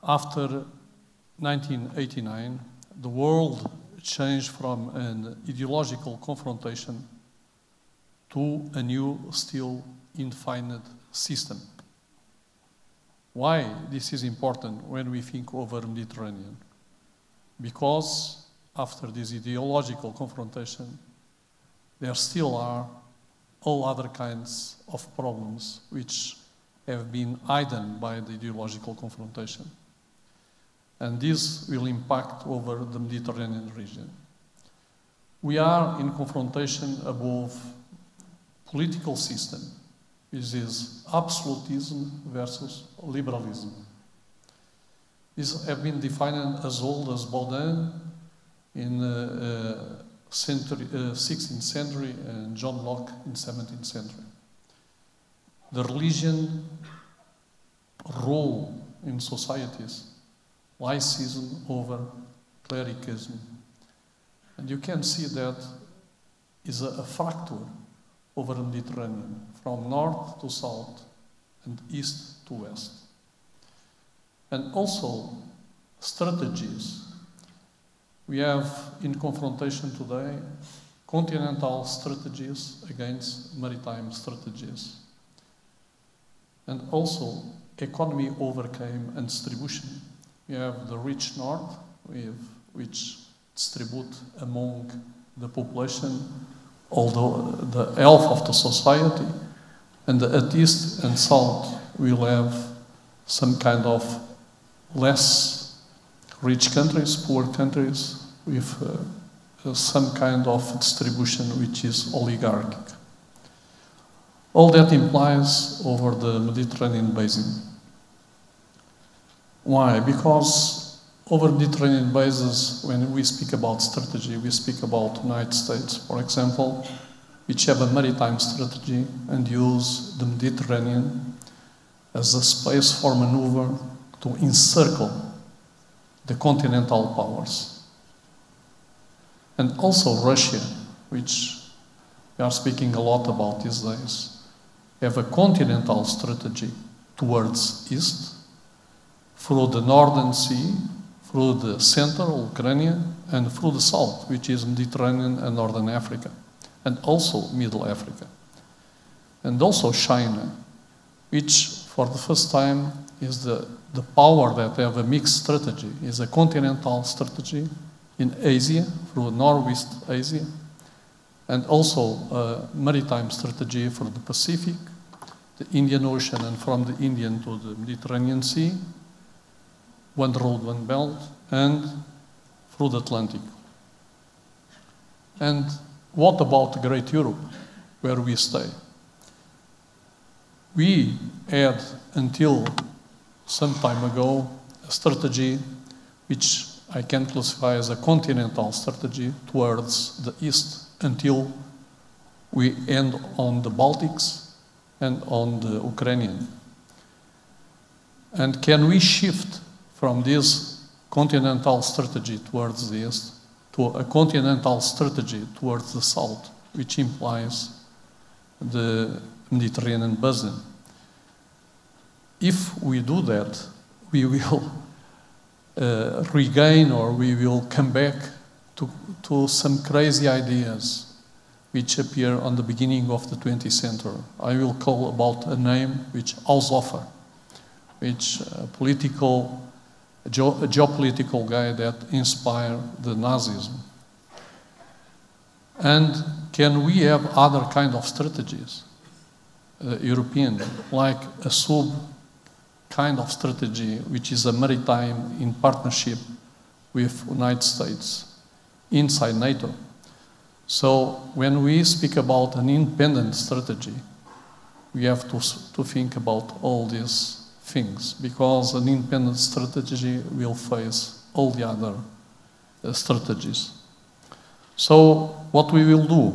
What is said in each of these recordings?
After 1989, the world changed from an ideological confrontation to a new, still indefinite system. Why this is important when we think over Mediterranean? Because after this ideological confrontation, there still are all other kinds of problems which have been hidden by the ideological confrontation. And this will impact over the Mediterranean region. We are in confrontation above political system. This is absolutism versus liberalism. These have been defined as old as Baudin in 16th century and John Locke in 17th century. The religion role in societies, laicism over clericism. And you can see that is a fracture over the Mediterranean, from north to south and east to west. And also strategies. We have in confrontation today continental strategies against maritime strategies. And also economy overcame and distribution. We have the rich north, which distribute among the population, although the health of the society, and at east and south we'll have some kind of less rich countries, poor countries, with some kind of distribution which is oligarchic. All that implies over the Mediterranean basin. Why? Because over Mediterranean bases, when we speak about strategy, we speak about United States, for example, which have a maritime strategy and use the Mediterranean as a space for maneuver to encircle the continental powers. And also Russia, which we are speaking a lot about these days, have a continental strategy towards east, through the Northern Sea, through the central Ukraine, and through the south, which is Mediterranean and Northern Africa, and also Middle Africa. And also China, which for the first time is the power that have a mixed strategy, is a continental strategy in Asia, through Northwest Asia, and also a maritime strategy for the Pacific, the Indian Ocean, and from the Indian to the Mediterranean Sea, one road, one belt, and through the Atlantic. And what about Great Europe, where we stay? We had, until some time ago, a strategy which I can classify as a continental strategy towards the east, until we end on the Baltics and on the Ukrainian. And can we shift from this continental strategy towards the east to a continental strategy towards the south, which implies the Mediterranean basin? If we do that, we will regain, or we will come back to some crazy ideas which appear on the beginning of the 20th century. I will call about a name which Haushofer, which a geopolitical guy that inspired the Nazism. And can we have other kind of strategies, European, like a sub kind of strategy, which is a maritime in partnership with United States inside NATO? So when we speak about an independent strategy, we have to think about all these things, because an independent strategy will face all the other strategies. So what we will do,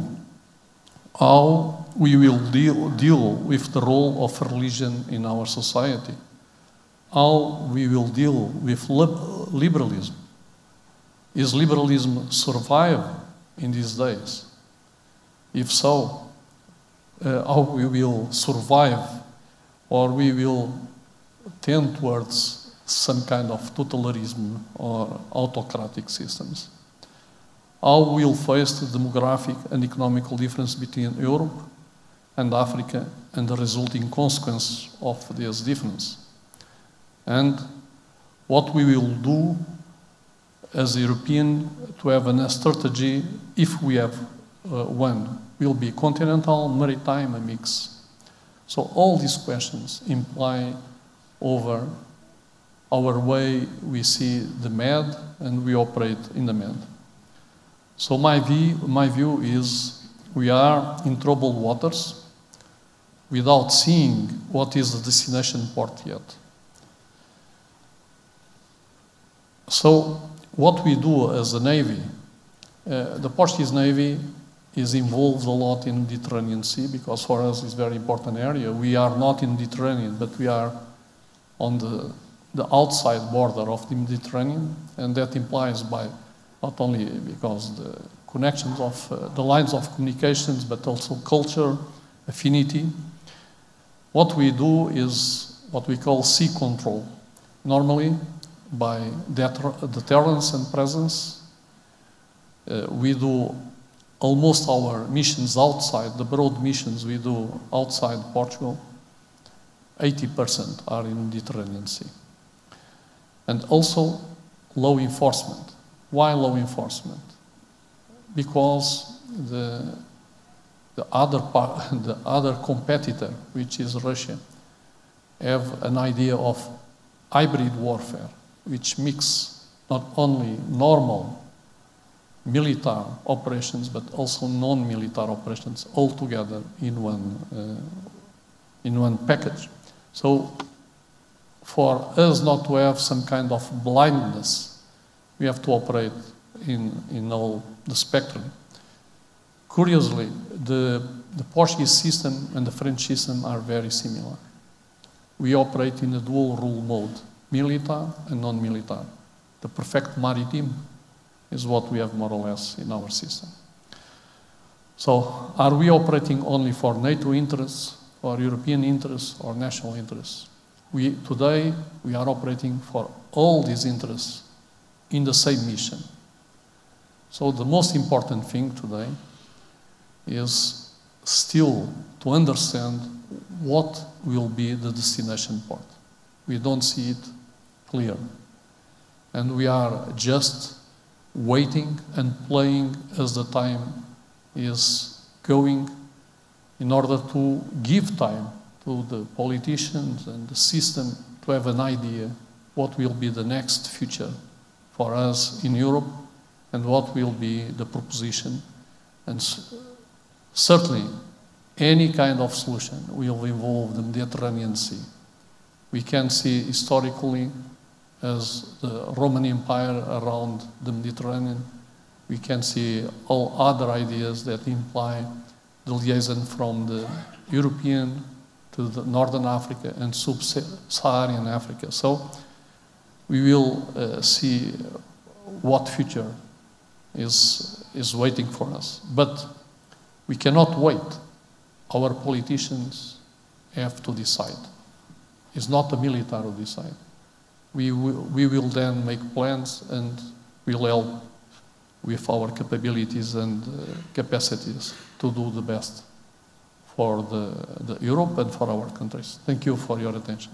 how we will deal with the role of religion in our society, how we will deal with liberalism. Is liberalism survive in these days? If so, how we will survive, or we will tend towards some kind of totalitarianism or autocratic systems. How we'll face the demographic and economical difference between Europe and Africa and the resulting consequence of this difference. And what we will do as a European to have a strategy, if we have one, will be continental, maritime, a mix. So all these questions imply over our way we see the Med and we operate in the Med. So my view is we are in troubled waters without seeing what is the destination port yet. So what we do as a Navy, the Portuguese Navy is involved a lot in the Mediterranean Sea because for us it's a very important area. We are not in the Mediterranean, but we are on the outside border of the Mediterranean, and that implies by not only because the connections of the lines of communications, but also culture, affinity. What we do is what we call sea control. Normally, by deterrence and presence, we do almost our missions outside, the broad missions we do outside Portugal, 80% are in the Mediterranean Sea. And also law enforcement. Why law enforcement? Because the other competitor, which is Russia, have an idea of hybrid warfare, which mix not only normal military operations, but also non-military operations all together in one package. So for us not to have some kind of blindness, we have to operate in all the spectrum. Curiously, the Portuguese system and the French system are very similar. We operate in a dual rule mode, military and non-military. The perfect maritime is what we have more or less in our system. So are we operating only for NATO interests, for European interests, or national interests? Today, we are operating for all these interests in the same mission. So the most important thing today is still to understand what will be the destination port. We don't see it clear. And we are just waiting and playing as the time is going in order to give time to the politicians and the system to have an idea what will be the next future for us in Europe and what will be the proposition. And certainly, any kind of solution will involve the Mediterranean Sea. We can see historically as the Roman Empire around the Mediterranean. We can see all other ideas that imply the liaison from the European to the Northern Africa and Sub-Saharan Africa. So we will see what future is waiting for us. But we cannot wait. Our politicians have to decide. It's not the military who decide. We will then make plans and we'll help with our capabilities and capacities to do the best for the Europe and for our countries. Thank you for your attention.